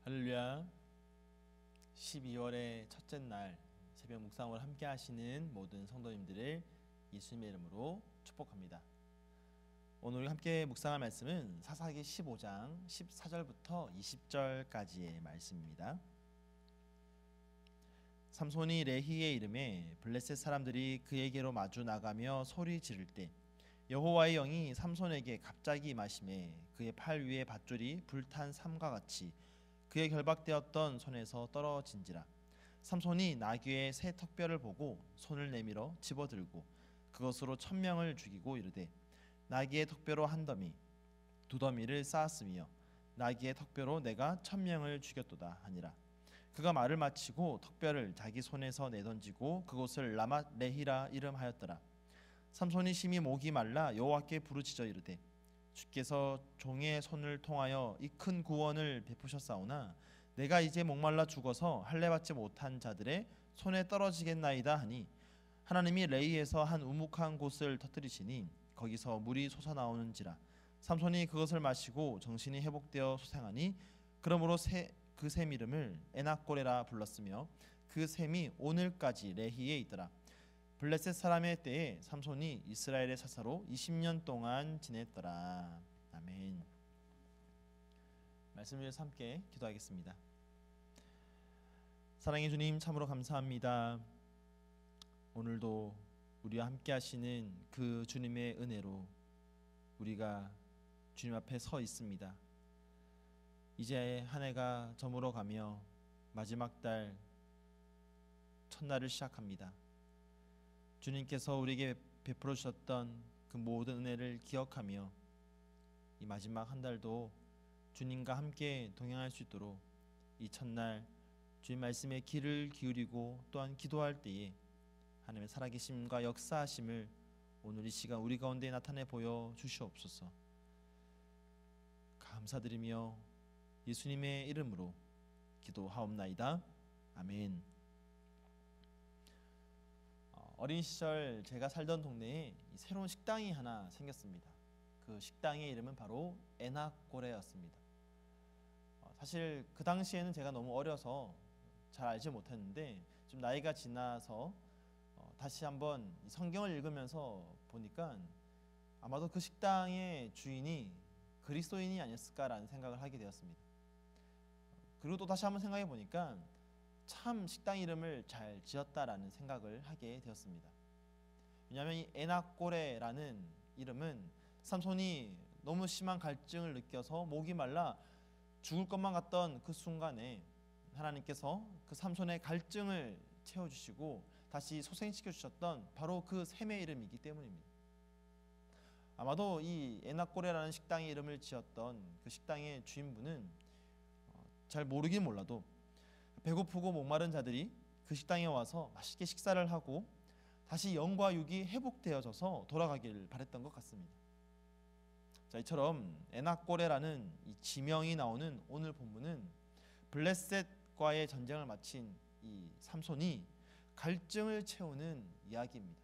할렐루야. 12월의 첫째 날 새벽 묵상을 함께 하시는 모든 성도님들을 예수님의 이름으로 축복합니다. 오늘 우리 함께 묵상할 말씀은 사사기 15장 14절부터 20절까지의 말씀입니다. 삼손이 레히의 이름에 블레셋 사람들이 그에게로 마주 나가며 소리 지를 때 여호와의 영이 삼손에게 갑자기 임하시매 그의 팔 위에 밧줄이 불탄 삼과 같이 그의 결박되었던 손에서 떨어진지라. 삼손이 나귀의 새 턱뼈를 보고 손을 내밀어 집어들고 그것으로 1000명을 죽이고 이르되 나귀의 턱뼈로 한 더미 두 더미를 쌓았으며 나귀의 턱뼈로 내가 1000명을 죽였도다 하니라. 그가 말을 마치고 턱뼈를 자기 손에서 내던지고 그곳을 라맛 레히라 이름하였더라. 삼손이 심히 목이 말라 여호와께 부르짖어 이르되 주께서 종의 손을 통하여 이 큰 구원을 베푸셨사오나 내가 이제 목말라 죽어서 할례받지 못한 자들의 손에 떨어지겠나이다 하니 하나님이 레이에서 한 우묵한 곳을 터뜨리시니 거기서 물이 솟아나오는지라. 삼손이 그것을 마시고 정신이 회복되어 소생하니 그러므로 그 샘 이름을 에낙고레라 불렀으며 그 샘이 오늘까지 레히에 있더라. 블레셋 사람의 때에 삼손이 이스라엘의 사사로 20년 동안 지냈더라. 아멘. 말씀을 위해서 함께 기도하겠습니다. 사랑의 주님, 참으로 감사합니다. 오늘도 우리와 함께 하시는 그 주님의 은혜로 우리가 주님 앞에 서 있습니다. 이제 한 해가 저물어 가며 마지막 달 첫날을 시작합니다. 주님께서 우리에게 베풀어 주셨던 그 모든 은혜를 기억하며 이 마지막 한 달도 주님과 함께 동행할 수 있도록 이 첫날 주님 말씀에 귀를 기울이고 또한 기도할 때에 하나님의 살아계심과 역사하심을 오늘 이 시간 우리 가운데 나타내 보여 주시옵소서. 감사드리며 예수님의 이름으로 기도하옵나이다. 아멘. 어린 시절 제가 살던 동네에 새로운 식당이 하나 생겼습니다. 그 식당의 이름은 바로 에낙고레였습니다. 사실 그 당시에는 제가 너무 어려서 잘 알지 못했는데 좀 나이가 지나서 다시 한번 성경을 읽으면서 보니까 아마도 그 식당의 주인이 그리스도인이 아니었을까라는 생각을 하게 되었습니다. 그리고 또 다시 한번 생각해 보니까 참 식당 이름을 잘 지었다라는 생각을 하게 되었습니다. 왜냐하면 이 에낙고레라는 이름은 삼손이 너무 심한 갈증을 느껴서 목이 말라 죽을 것만 같던 그 순간에 하나님께서 그 삼손의 갈증을 채워주시고 다시 소생시켜 주셨던 바로 그 샘의 이름이기 때문입니다. 아마도 이 에낙고레라는 식당의 이름을 지었던 그 식당의 주인분은 잘 모르긴 몰라도 배고프고 목마른 자들이 그 식당에 와서 맛있게 식사를 하고 다시 영과 육이 회복되어져서 돌아가길 바랬던 것 같습니다. 자, 이처럼 에낙고레라는 이 지명이 나오는 오늘 본문은 블레셋과의 전쟁을 마친 이 삼손이 갈증을 채우는 이야기입니다.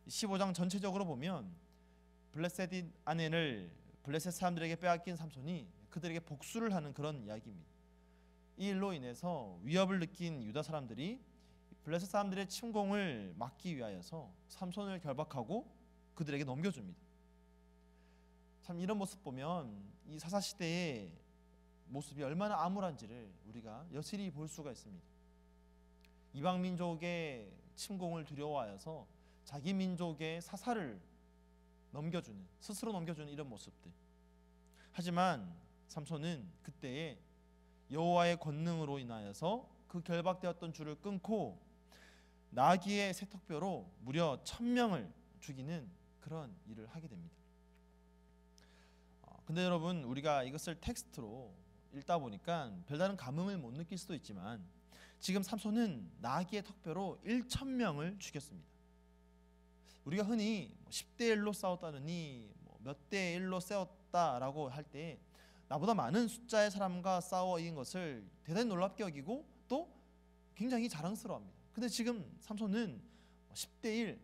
15장 전체적으로 보면 블레셋 사람들에게 빼앗긴 삼손이 그들에게 복수를 하는 그런 이야기입니다. 이 일로 인해서 위협을 느낀 유다 사람들이 블레셋 사람들의 침공을 막기 위하여서 삼손을 결박하고 그들에게 넘겨줍니다. 참 이런 모습 보면 이 사사 시대의 모습이 얼마나 암울한지를 우리가 여실히 볼 수가 있습니다. 이방 민족의 침공을 두려워하여서 자기 민족의 사사를 스스로 넘겨주는 이런 모습들. 하지만 삼손은 그때에 여호와의 권능으로 인하여서 그 결박되었던 줄을 끊고 나귀의 새 턱뼈로 무려 1000명을 죽이는 그런 일을 하게 됩니다. 근데 여러분, 우리가 이것을 텍스트로 읽다 보니까 별다른 감흥을 못 느낄 수도 있지만 지금 삼손은 나귀의 턱뼈로 1000명을 죽였습니다. 우리가 흔히 10대 1로 싸웠다느니 몇 대 1로 싸웠다라고 할 때 나보다 많은 숫자의 사람과 싸워 이긴 것을 대단히 놀랍게 여기고 또 굉장히 자랑스러워합니다. 근데 지금 삼손은 10대 1,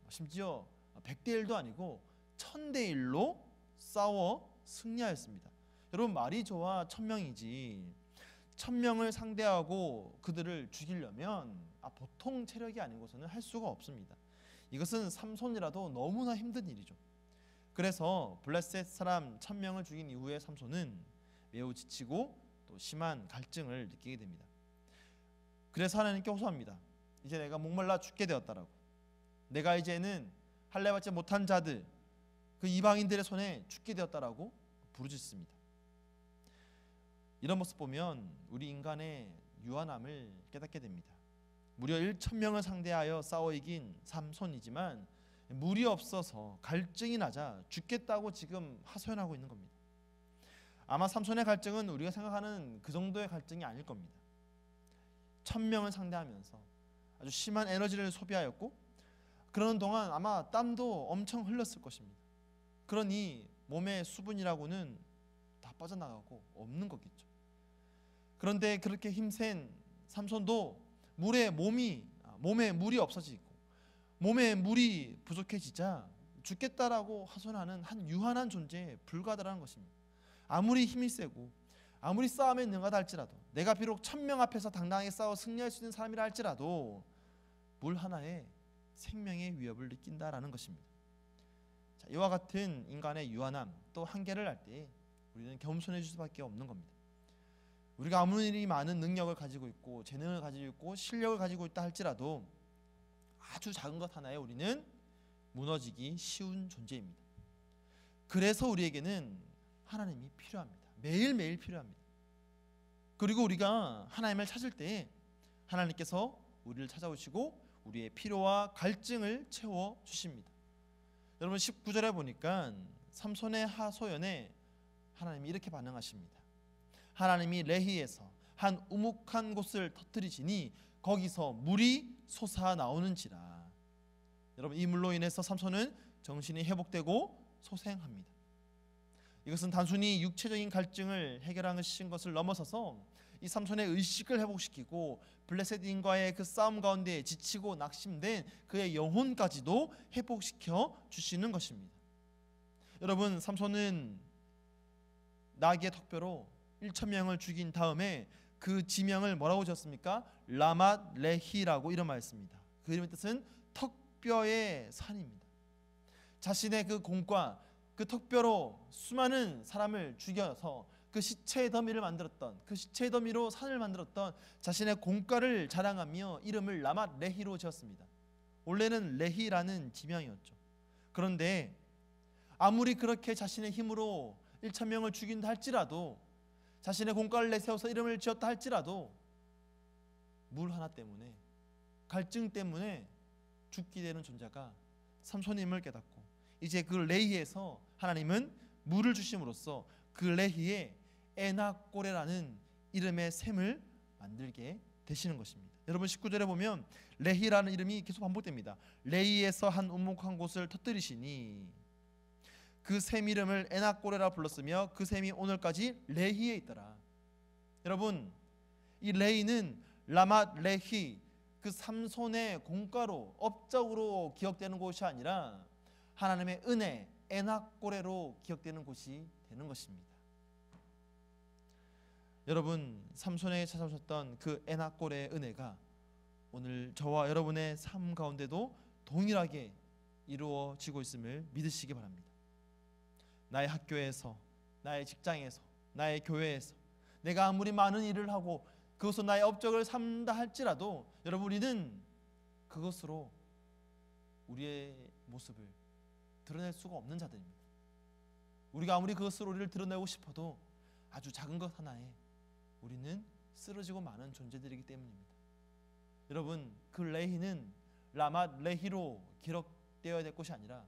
심지어 100대 1도 아니고 1000대 1로 싸워 승리하였습니다. 여러분, 말이 좋아 1000명이지 천명을 상대하고 그들을 죽이려면 보통 체력이 아니고서는 할 수가 없습니다. 이것은 삼손이라도 너무나 힘든 일이죠. 그래서 블레셋 사람 1000명을 죽인 이후에 삼손은 매우 지치고 또 심한 갈증을 느끼게 됩니다. 그래서 하나님께 호소합니다. 이제 내가 목말라 죽게 되었다라고. 내가 이제는 할례받지 못한 자들, 그 이방인들의 손에 죽게 되었다라고 부르짖습니다. 이런 모습 보면 우리 인간의 유한함을 깨닫게 됩니다. 무려 1000명을 상대하여 싸워 이긴 삼손이지만 물이 없어서 갈증이 나자 죽겠다고 지금 하소연하고 있는 겁니다. 아마 삼손의 갈증은 우리가 생각하는 그 정도의 갈증이 아닐 겁니다. 1000명을 상대하면서 아주 심한 에너지를 소비하였고, 그러는 동안 아마 땀도 엄청 흘렸을 것입니다. 그러니 몸의 수분이라고는 다 빠져나가고 없는 거겠죠. 그런데 그렇게 힘센 삼손도 몸에 물이 없어지고 몸에 물이 부족해지자 죽겠다라고 하소연하는 한 유한한 존재에 불과하다는 것입니다. 아무리 힘이 세고 아무리 싸움에 능하다 할지라도, 내가 비록 1000명 앞에서 당당하게 싸워 승리할 수 있는 사람이라 할지라도 물 하나에 생명의 위협을 느낀다라는 것입니다. 자, 이와 같은 인간의 유한함 또 한계를 알 때 우리는 겸손해질 수밖에 없는 겁니다. 우리가 아무리 많은 능력을 가지고 있고 재능을 가지고 있고 실력을 가지고 있다 할지라도 아주 작은 것 하나에 우리는 무너지기 쉬운 존재입니다. 그래서 우리에게는 하나님이 필요합니다. 매일매일 필요합니다. 그리고 우리가 하나님을 찾을 때 하나님께서 우리를 찾아오시고 우리의 필요와 갈증을 채워주십니다. 여러분 19절에 보니까 삼손의 하소연에 하나님이 이렇게 반응하십니다. 하나님이 레히에서 한 우묵한 곳을 터뜨리시니 거기서 물이 솟아나오는지라. 여러분 이 물로 인해서 삼손은 정신이 회복되고 소생합니다. 이것은 단순히 육체적인 갈증을 해결하신 것을 넘어서서 이 삼손의 의식을 회복시키고 블레셋인과의 그 싸움 가운데 지치고 낙심된 그의 영혼까지도 회복시켜 주시는 것입니다. 여러분 삼손은 나귀의 턱뼈로 1000명을 죽인 다음에 그 지명을 뭐라고 지었습니까? 라맛 레히라고 이름하였습니다. 그 이름의 뜻은 턱뼈의 산입니다. 자신의 그 공과 그 턱뼈로 수많은 사람을 죽여서 그 시체의 더미를 만들었던, 그 시체의 더미로 산을 만들었던 자신의 공과를 자랑하며 이름을 라맛 레히로 지었습니다. 원래는 레히라는 지명이었죠. 그런데 아무리 그렇게 자신의 힘으로 1000명을 죽인다 할지라도, 자신의 공과를 내세워서 이름을 지었다 할지라도 물 하나 때문에, 갈증 때문에 죽게 되는 존재가 삼손임을 깨닫고 이제 그 레히에서 하나님은 물을 주심으로써 그 레히에 에나꼬레라는 이름의 샘을 만들게 되시는 것입니다. 여러분 19절에 보면 레히라는 이름이 계속 반복됩니다. 레히에서 한 우묵한 곳을 터뜨리시니, 그 샘 이름을 에나꼬레라 불렀으며 그 샘이 오늘까지 레히에 있더라. 여러분 이 레히는 라맛 레히, 그 삼손의 공과로 업적으로 기억되는 곳이 아니라 하나님의 은혜 에나꼬레로 기억되는 곳이 되는 것입니다. 여러분 삼손에게 찾아오셨던 그 에나꼬레의 은혜가 오늘 저와 여러분의 삶 가운데도 동일하게 이루어지고 있음을 믿으시기 바랍니다. 나의 학교에서, 나의 직장에서, 나의 교회에서 내가 아무리 많은 일을 하고 그것으로 나의 업적을 삼다 할지라도 여러분 우리는 그것으로 우리의 모습을 드러낼 수가 없는 자들입니다. 우리가 아무리 그것으로 우리를 드러내고 싶어도 아주 작은 것 하나에 우리는 쓰러지고 마는 존재들이기 때문입니다. 여러분 그 레히는 라맛 레히로 기록되어야 될 것이 아니라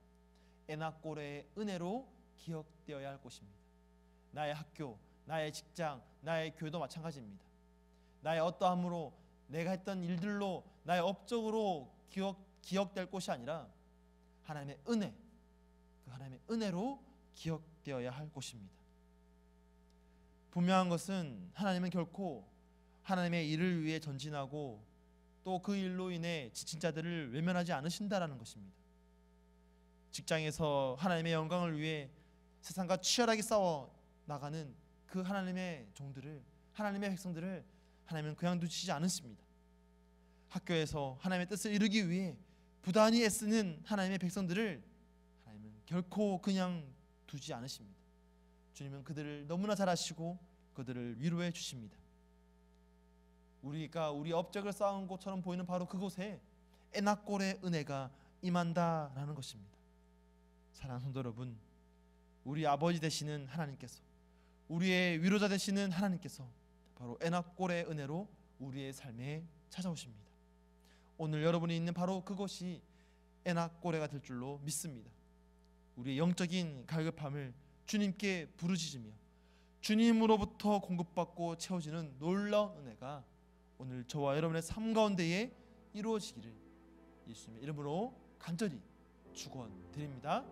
에나꼬레의 은혜로 기억되어야 할 것입니다. 나의 학교, 나의 직장, 나의 교회도 마찬가지입니다. 나의 어떠함으로, 내가 했던 일들로, 나의 업적으로 기억될 것이 아니라 하나님의 은혜, 그 하나님의 은혜로 기억되어야 할 것입니다. 분명한 것은 하나님은 결코 하나님의 일을 위해 전진하고 또 그 일로 인해 지친 자들을 외면하지 않으신다라는 것입니다. 직장에서 하나님의 영광을 위해 세상과 치열하게 싸워 나가는 그 하나님의 종들을 하나님의 백성들을 하나님은 그냥 두시지 않으십니다. 학교에서 하나님의 뜻을 이루기 위해 부단히 애쓰는 하나님의 백성들을 하나님은 결코 그냥 두지 않으십니다. 주님은 그들을 너무나 잘 아시고 그들을 위로해 주십니다. 우리가 우리 업적을 쌓은 곳처럼 보이는 바로 그곳에 에낙골의 은혜가 임한다라는 것입니다. 사랑하는 성도 여러분, 우리 아버지 되시는 하나님께서, 우리의 위로자 되시는 하나님께서 바로 에낙골의 은혜로 우리의 삶에 찾아오십니다. 오늘 여러분이 있는 바로 그곳이 에낙골레가 될 줄로 믿습니다. 우리의 영적인 갈급함을 주님께 부르짖으며 주님으로부터 공급받고 채워지는 놀라운 은혜가 오늘 저와 여러분의 삶 가운데에 이루어지기를 예수님의 이름으로 간절히 축원드립니다.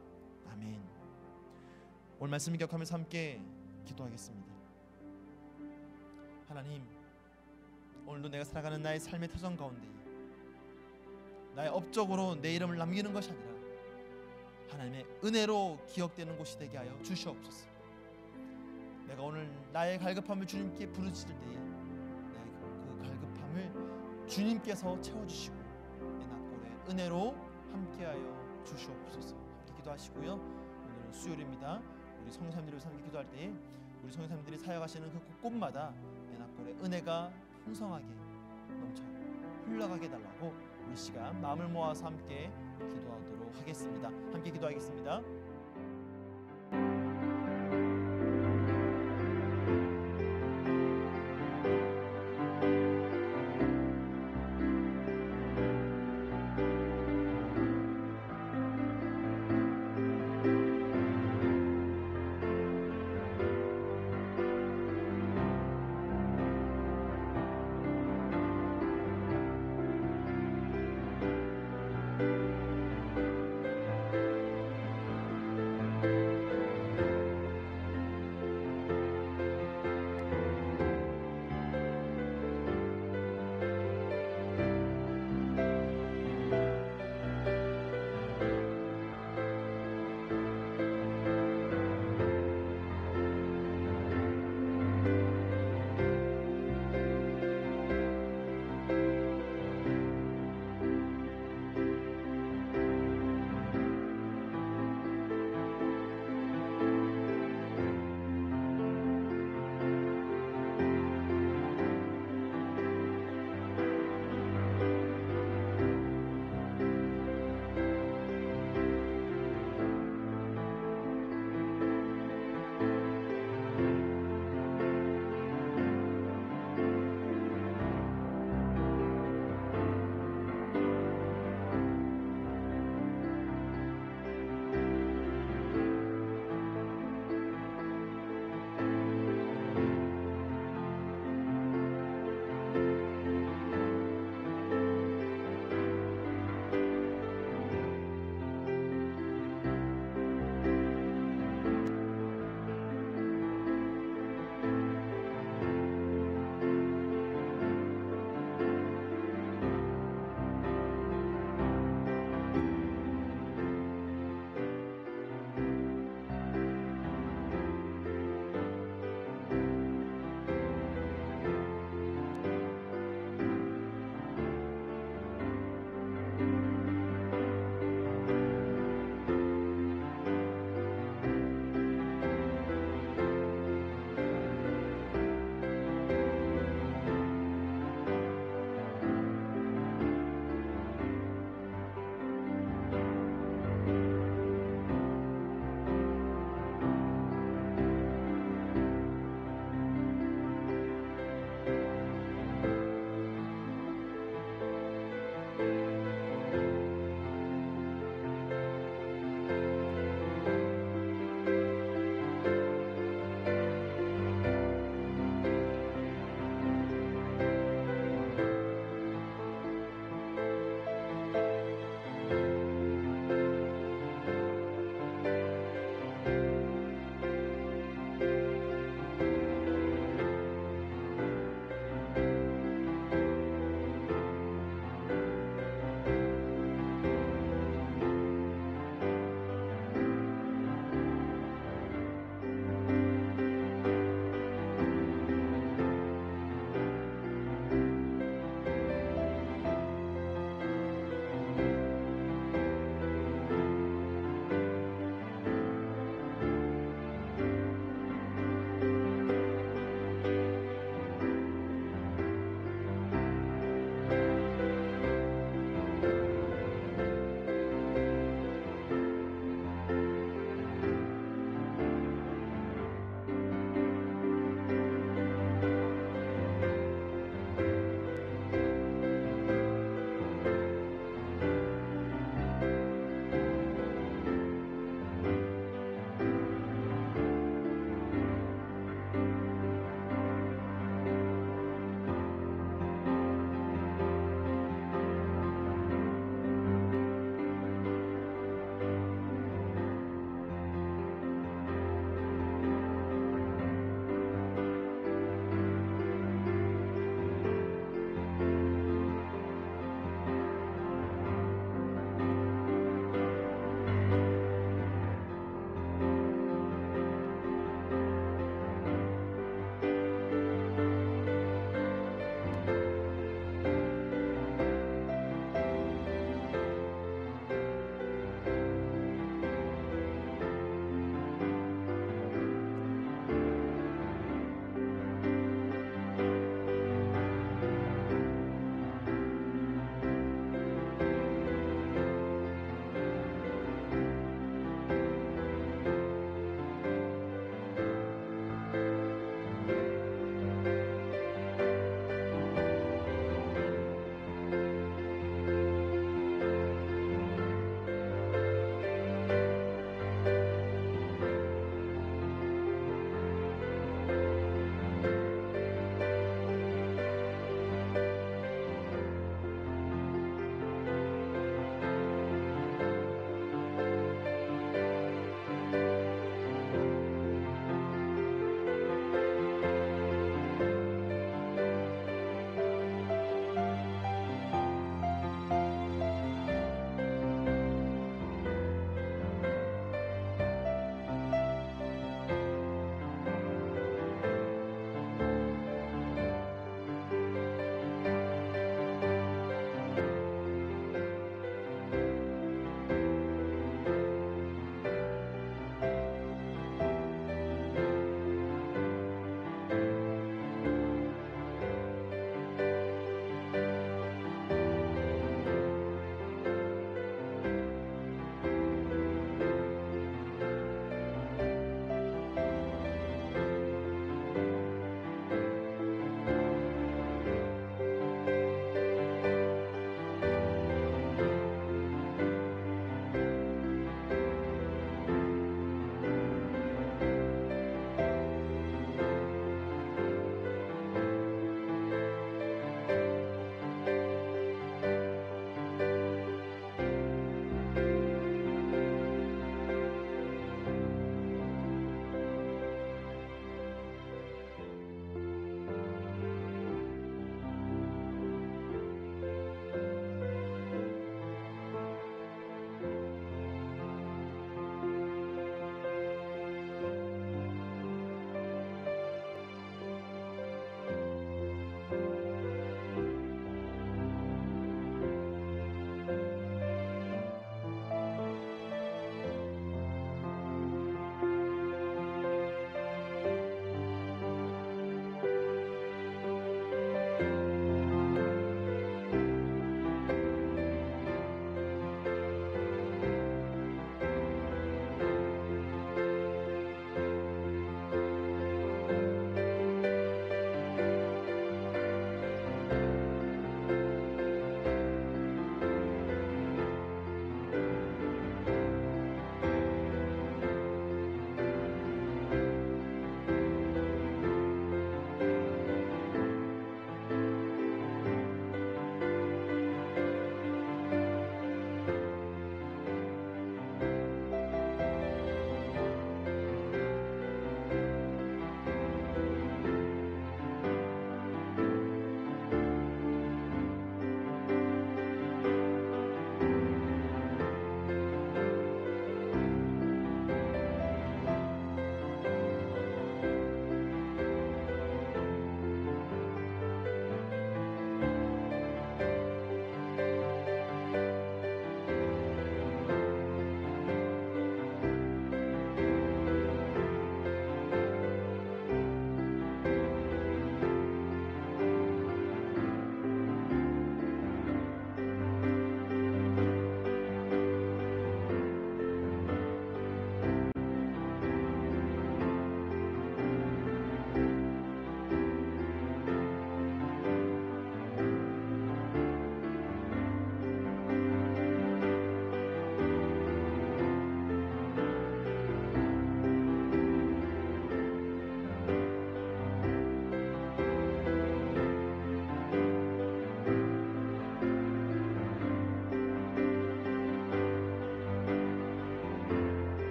아멘. 오늘 말씀을 기억하면서 함께 기도하겠습니다. 하나님, 오늘도 내가 살아가는 나의 삶의 터전 가운데 나의 업적으로 내 이름을 남기는 것이 아니라 하나님의 은혜로 기억되는 곳이 되게 하여 주시옵소서. 내가 오늘 나의 갈급함을 주님께 부르짖을 때에 그 갈급함을 주님께서 채워주시고 에낙골의 은혜로 함께하여 주시옵소서. 함께 기도하시고요. 오늘은 수요일입니다. 우리 성도님들을 위해서 함께 기도할 때에 우리 성도님들이 사역하시는 그 곳곳마다 에낙골의 은혜가 풍성하게 넘쳐 흘러가게 달라고 우리 시간 마음을 모아서 함께 기도하도록 하겠습니다. 함께 기도하겠습니다.